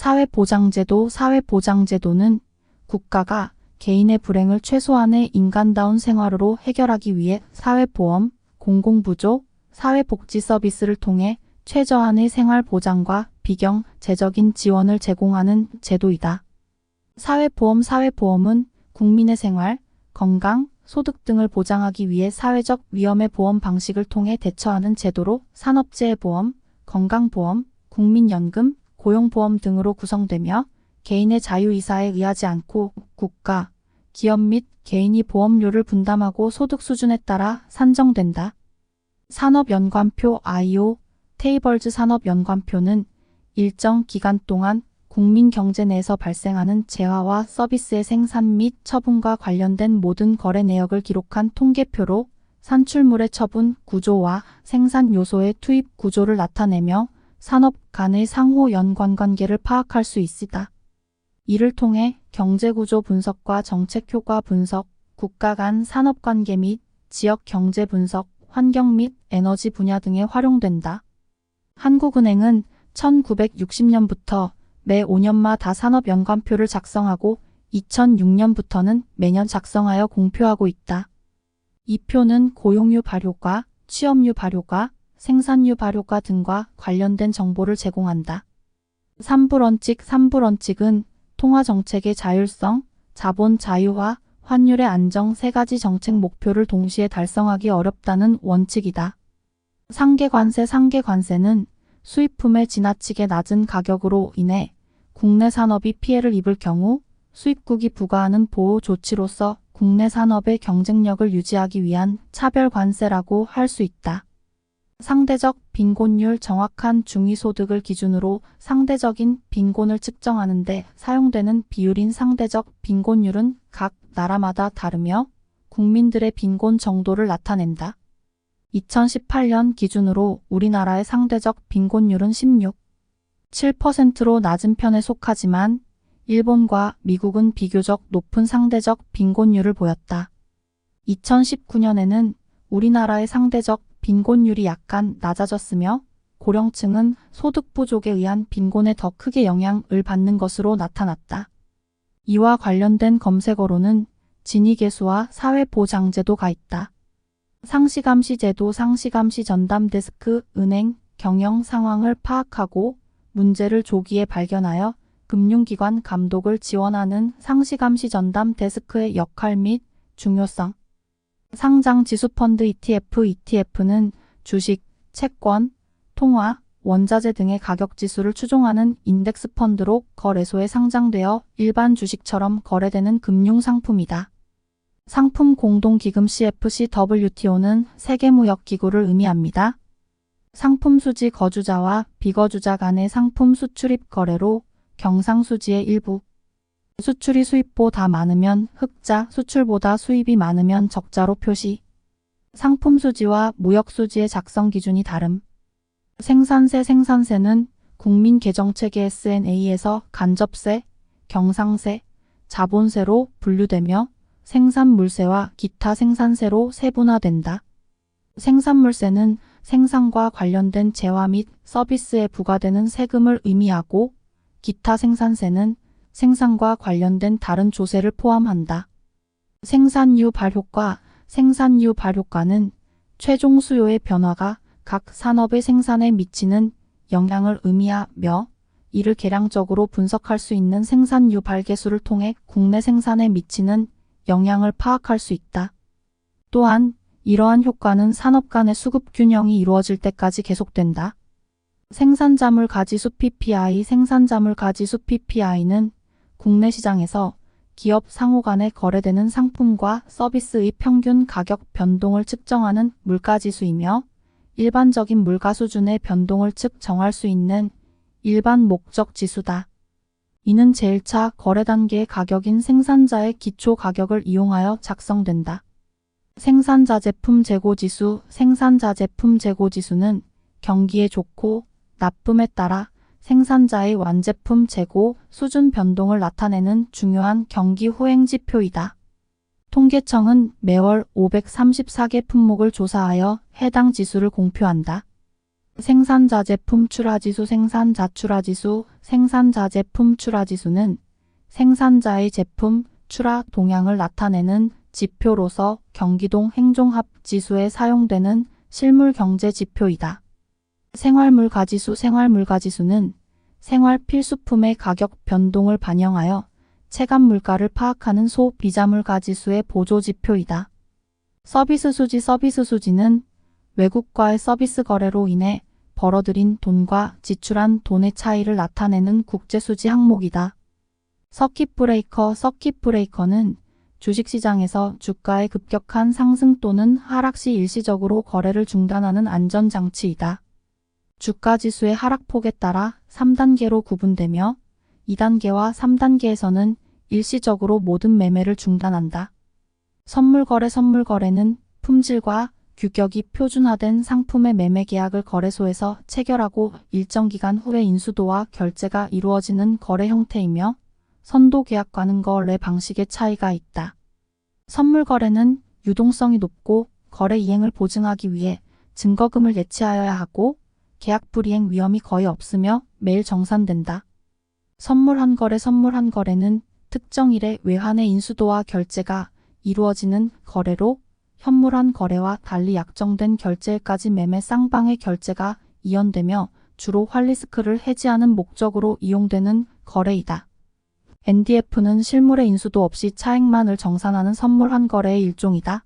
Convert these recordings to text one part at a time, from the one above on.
사회보장제도. 사회보장제도는 국가가 개인의 불행을 최소한의 인간다운 생활으로 해결하기 위해 사회보험, 공공부조, 사회복지 서비스를 통해 최저한의 생활 보장과 비경제적인 지원을 제공하는 제도이다. 사회보험. 사회보험은 국민의 생활, 건강, 소득 등을 보장하기 위해 사회적 위험의 보험 방식을 통해 대처하는 제도로 산업재해 보험, 건강보험, 국민연금, 고용보험 등으로 구성되며 개인의 자유의사에 의하지 않고 국가, 기업 및 개인이 보험료를 분담하고 소득 수준에 따라 산정된다. 산업연관표 IO 테이블즈. 산업연관표는 일정 기간 동안 국민 경제 내에서 발생하는 재화와 서비스의 생산 및 처분과 관련된 모든 거래 내역을 기록한 통계표로 산출물의 처분 구조와 생산 요소의 투입 구조를 나타내며 산업 간의 상호 연관관계를 파악할 수 있다. 이를 통해 경제구조 분석과 정책 효과 분석, 국가 간 산업관계 및 지역 경제 분석, 환경 및 에너지 분야 등에 활용된다. 한국은행은 1960년부터 매 5년마다 산업연관표를 작성하고 2006년부터는 매년 작성하여 공표하고 있다. 이 표는 고용유 발효과, 취업유 발효과, 생산유 발효과 등과 관련된 정보를 제공한다. 3부 원칙. 3부 원칙은 통화정책의 자율성, 자본 자유화, 환율의 안정 세 가지 정책 목표를 동시에 달성하기 어렵다는 원칙이다. 상계관세. 상계관세는 수입품의 지나치게 낮은 가격으로 인해 국내 산업이 피해를 입을 경우 수입국이 부과하는 보호 조치로서 국내 산업의 경쟁력을 유지하기 위한 차별관세라고 할 수 있다. 상대적 빈곤율. 정확한 중위소득을 기준으로 상대적인 빈곤을 측정하는 데 사용되는 비율인 상대적 빈곤율은 각 나라마다 다르며 국민들의 빈곤 정도를 나타낸다. 2018년 기준으로 우리나라의 상대적 빈곤율은 16.7%로 낮은 편에 속하지만 일본과 미국은 비교적 높은 상대적 빈곤율을 보였다. 2019년에는 우리나라의 상대적 빈곤율이 약간 낮아졌으며 고령층은 소득 부족에 의한 빈곤에 더 크게 영향을 받는 것으로 나타났다. 이와 관련된 검색어로는 진위계수와 사회보장제도가 있다. 상시감시제도. 상시감시 전담 데스크. 은행, 경영 상황을 파악하고 문제를 조기에 발견하여 금융기관 감독을 지원하는 상시감시 전담 데스크의 역할 및 중요성. 상장지수펀드 ETF. ETF는 주식, 채권, 통화, 원자재 등의 가격지수를 추종하는 인덱스 펀드로 거래소에 상장되어 일반 주식처럼 거래되는 금융상품이다. 상품 공동기금 CFCWTO는 세계무역기구를 의미합니다. 상품 수지 거주자와 비거주자 간의 상품 수출입 거래로 경상수지의 일부. 수출이 수입보다 많으면 흑자, 수출보다 수입이 많으면 적자로 표시. 상품 수지와 무역 수지의 작성 기준이 다름. 생산세. 생산세는 국민계정체계 S&A에서 간접세, 경상세, 자본세로 분류되며 생산물세와 기타 생산세로 세분화된다. 생산물세는 생산과 관련된 재화 및 서비스에 부과되는 세금을 의미하고 기타 생산세는 생산과 관련된 다른 조세를 포함한다. 생산유 발효과. 생산유 발효과는 최종 수요의 변화가 각 산업의 생산에 미치는 영향을 의미하며 이를 계량적으로 분석할 수 있는 생산유 발계수를 통해 국내 생산에 미치는 영향을 파악할 수 있다. 또한 이러한 효과는 산업 간의 수급 균형이 이루어질 때까지 계속된다. 생산자물 가지수 PPI. 생산자물 가지수 PPI는 국내 시장에서 기업 상호 간에 거래되는 상품과 서비스의 평균 가격 변동을 측정하는 물가지수이며 일반적인 물가 수준의 변동을 측정할 수 있는 일반 목적 지수다. 이는 제1차 거래 단계의 가격인 생산자의 기초 가격을 이용하여 작성된다. 생산자 제품 재고지수. 생산자 제품 재고지수는 경기에 좋고 나쁨에 따라 생산자의 완제품 재고 수준 변동을 나타내는 중요한 경기 후행 지표이다. 통계청은 매월 534개 품목을 조사하여 해당 지수를 공표한다. 생산자재품 출하지수, 생산자출하지수, 생산자재품 출하지수는 생산자의 제품 출하 동향을 나타내는 지표로서 경기동 행종합지수에 사용되는 실물 경제 지표이다. 생활물가지수, 생활물가지수는 생활 필수품의 가격 변동을 반영하여 체감 물가를 파악하는 소비자물가지수의 보조지표이다. 서비스수지, 서비스수지는 외국과의 서비스 거래로 인해 벌어들인 돈과 지출한 돈의 차이를 나타내는 국제수지 항목이다. 서킷브레이커, 서킷브레이커는 주식시장에서 주가의 급격한 상승 또는 하락 시 일시적으로 거래를 중단하는 안전장치이다. 주가지수의 하락폭에 따라 3단계로 구분되며 2단계와 3단계에서는 일시적으로 모든 매매를 중단한다. 선물거래, 선물거래는 품질과 규격이 표준화된 상품의 매매 계약을 거래소에서 체결하고 일정 기간 후에 인수도와 결제가 이루어지는 거래 형태이며 선도계약과는 거래 방식의 차이가 있다. 선물거래는 유동성이 높고 거래 이행을 보증하기 위해 증거금을 예치하여야 하고 계약 불이행 위험이 거의 없으며 매일 정산된다. 선물환거래, 선물환거래는 특정 일의 외환의 인수도와 결제가 이루어지는 거래로 현물환 거래와 달리 약정된 결제일까지 매매 쌍방의 결제가 이연되며 주로 환리스크를 해지하는 목적으로 이용되는 거래이다. NDF는 실물의 인수도 없이 차액만을 정산하는 선물환 거래의 일종이다.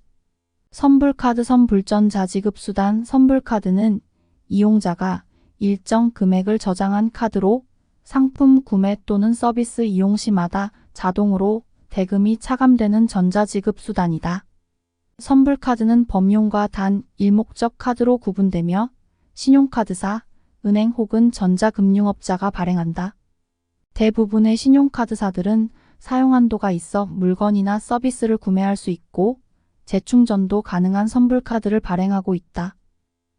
선불카드, 선불전자지급수단, 선불카드는 이용자가 일정 금액을 저장한 카드로 상품 구매 또는 서비스 이용 시마다 자동으로 대금이 차감되는 전자지급수단이다. 선불카드는 범용과 단 일목적 카드로 구분되며 신용카드사, 은행 혹은 전자금융업자가 발행한다. 대부분의 신용카드사들은 사용한도가 있어 물건이나 서비스를 구매할 수 있고 재충전도 가능한 선불카드를 발행하고 있다.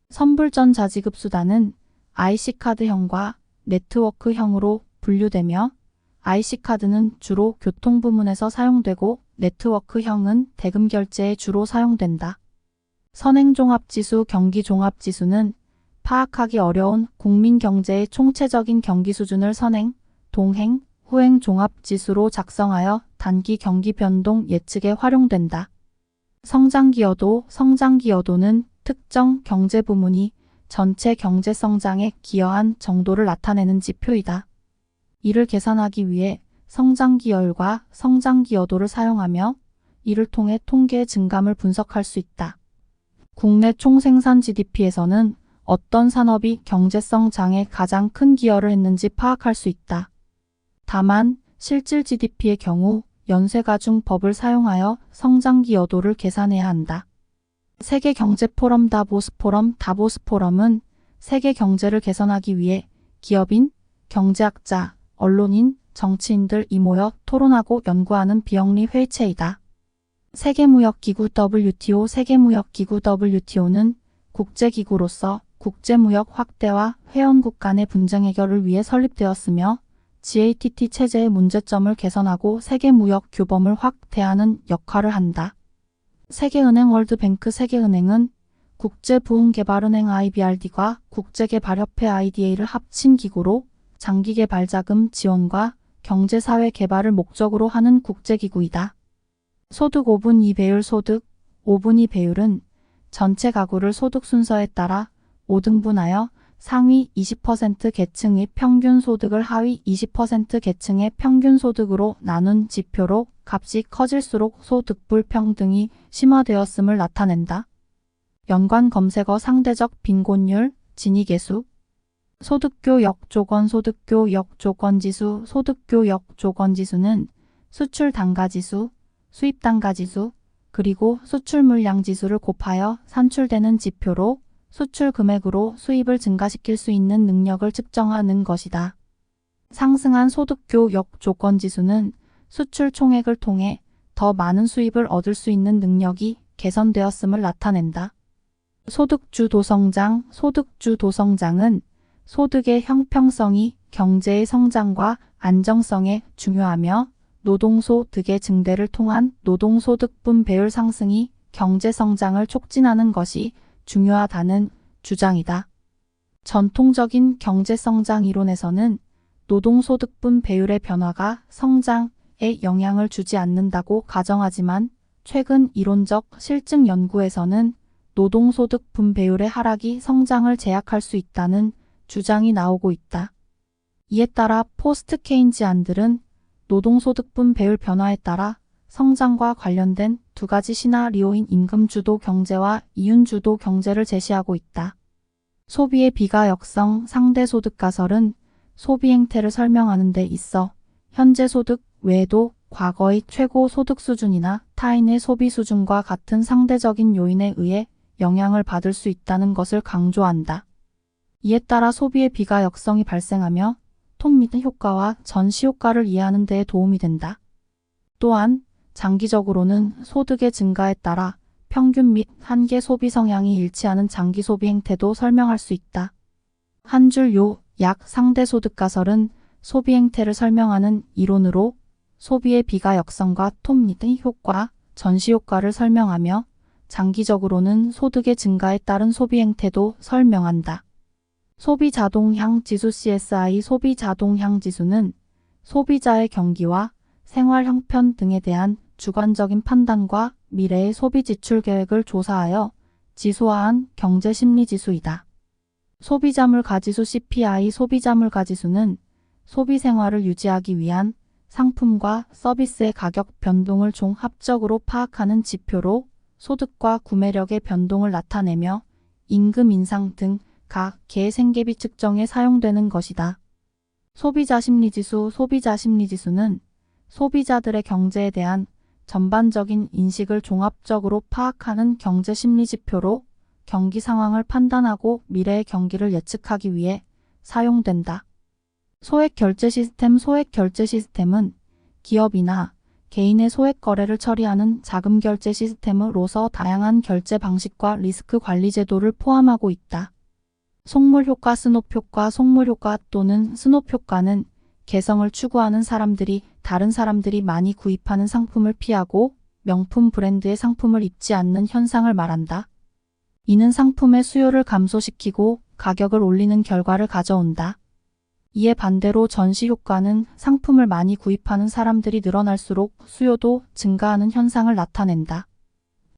선불전자지급수단은 IC카드형과 네트워크형으로 분류되며 IC카드는 주로 교통부문에서 사용되고 네트워크형은 대금 결제에 주로 사용된다. 선행종합지수, 경기종합지수는 파악하기 어려운 국민 경제의 총체적인 경기 수준을 선행, 동행, 후행 종합지수로 작성하여 단기 경기 변동 예측에 활용된다. 성장기여도, 성장기여도는 특정 경제 부문이 전체 경제 성장에 기여한 정도를 나타내는 지표이다. 이를 계산하기 위해 성장기여율과 성장기여도를 사용하며 이를 통해 통계 증감을 분석할 수 있다. 국내 총생산 GDP에서는 어떤 산업이 경제 성장에 가장 큰 기여를 했는지 파악할 수 있다. 다만 실질 GDP의 경우 연쇄가중법을 사용하여 성장기여도를 계산해야 한다. 세계경제포럼 다보스포럼은 세계 경제를 개선하기 위해 기업인, 경제학자, 언론인, 정치인들이 모여 토론하고 연구하는 비영리 회의체이다. 세계무역기구 WTO, 세계무역기구 WTO는 국제기구로서 국제무역 확대와 회원국 간의 분쟁 해결을 위해 설립되었으며 GATT 체제의 문제점을 개선하고 세계무역 규범을 확대하는 역할을 한다. 세계은행, 월드뱅크, 세계은행은 국제부흥개발은행 IBRD과 국제개발협회 IDA를 합친 기구로 장기개발자금 지원과 경제사회 개발을 목적으로 하는 국제기구이다. 소득 5분위 배율, 소득 5분위 배율은 전체 가구를 소득 순서에 따라 5등분하여 상위 20% 계층의 평균 소득을 하위 20% 계층의 평균 소득으로 나눈 지표로 값이 커질수록 소득 불평등이 심화되었음을 나타낸다. 연관 검색어 상대적 빈곤율, 진위계수, 소득교역 조건, 소득교역 조건지수, 소득교역 조건지수는 수출 단가지수, 수입 단가지수, 그리고 수출 물량지수를 곱하여 산출되는 지표로 수출 금액으로 수입을 증가시킬 수 있는 능력을 측정하는 것이다. 상승한 소득교역 조건지수는 수출 총액을 통해 더 많은 수입을 얻을 수 있는 능력이 개선되었음을 나타낸다. 소득주도 성장, 소득주도성장은 소득의 형평성이 경제의 성장과 안정성에 중요하며 노동소득의 증대를 통한 노동소득분 배율 상승이 경제 성장을 촉진하는 것이 중요하다는 주장이다. 전통적인 경제성장 이론에서는 노동소득분 배율의 변화가 성장에 영향을 주지 않는다고 가정하지만 최근 이론적 실증 연구에서는 노동소득 분배율의 하락이 성장을 제약할 수 있다는 주장이 나오고 있다. 이에 따라 포스트 케인지안들은 노동소득분 배율 변화에 따라 성장과 관련된 두 가지 시나리오인 임금주도 경제와 이윤주도 경제를 제시하고 있다. 소비의 비가역성 상대소득 가설은 소비 행태를 설명하는 데 있어 현재 소득 외에도 과거의 최고 소득 수준이나 타인의 소비 수준과 같은 상대적인 요인에 의해 영향을 받을 수 있다는 것을 강조한다. 이에 따라 소비의 비가역성이 발생하며 톰 및 효과와 전시 효과를 이해하는 데 도움이 된다. 또한 장기적으로는 소득의 증가에 따라 평균 및 한계 소비 성향이 일치하는 장기 소비 행태도 설명할 수 있다. 한 줄 요약 상대소득 가설은 소비 행태를 설명하는 이론으로 소비의 비가역성과 톰 및 효과, 전시 효과를 설명하며 장기적으로는 소득의 증가에 따른 소비 행태도 설명한다. 소비자동향 지수 CSI 소비자동향 지수는 소비자의 경기와 생활 형편 등에 대한 주관적인 판단과 미래의 소비 지출 계획을 조사하여 지수화한 경제심리지수이다. 소비자물가지수 CPI 소비자물가지수는 소비 생활을 유지하기 위한 상품과 서비스의 가격 변동을 종합적으로 파악하는 지표로 소득과 구매력의 변동을 나타내며 임금 인상 등 각 개 생계비 측정에 사용되는 것이다. 소비자심리지수 소비자심리지수는 소비자들의 경제에 대한 전반적인 인식을 종합적으로 파악하는 경제심리지표로 경기 상황을 판단하고 미래의 경기를 예측하기 위해 사용된다. 소액결제 시스템은 기업이나 개인의 소액 거래를 처리하는 자금 결제 시스템으로서 다양한 결제 방식과 리스크 관리 제도를 포함하고 있다. 속물효과 속물효과 또는 스놉효과는 개성을 추구하는 사람들이 다른 사람들이 많이 구입하는 상품을 피하고 명품 브랜드의 상품을 입지 않는 현상을 말한다. 이는 상품의 수요를 감소시키고 가격을 올리는 결과를 가져온다. 이에 반대로 전시 효과는 상품을 많이 구입하는 사람들이 늘어날수록 수요도 증가하는 현상을 나타낸다.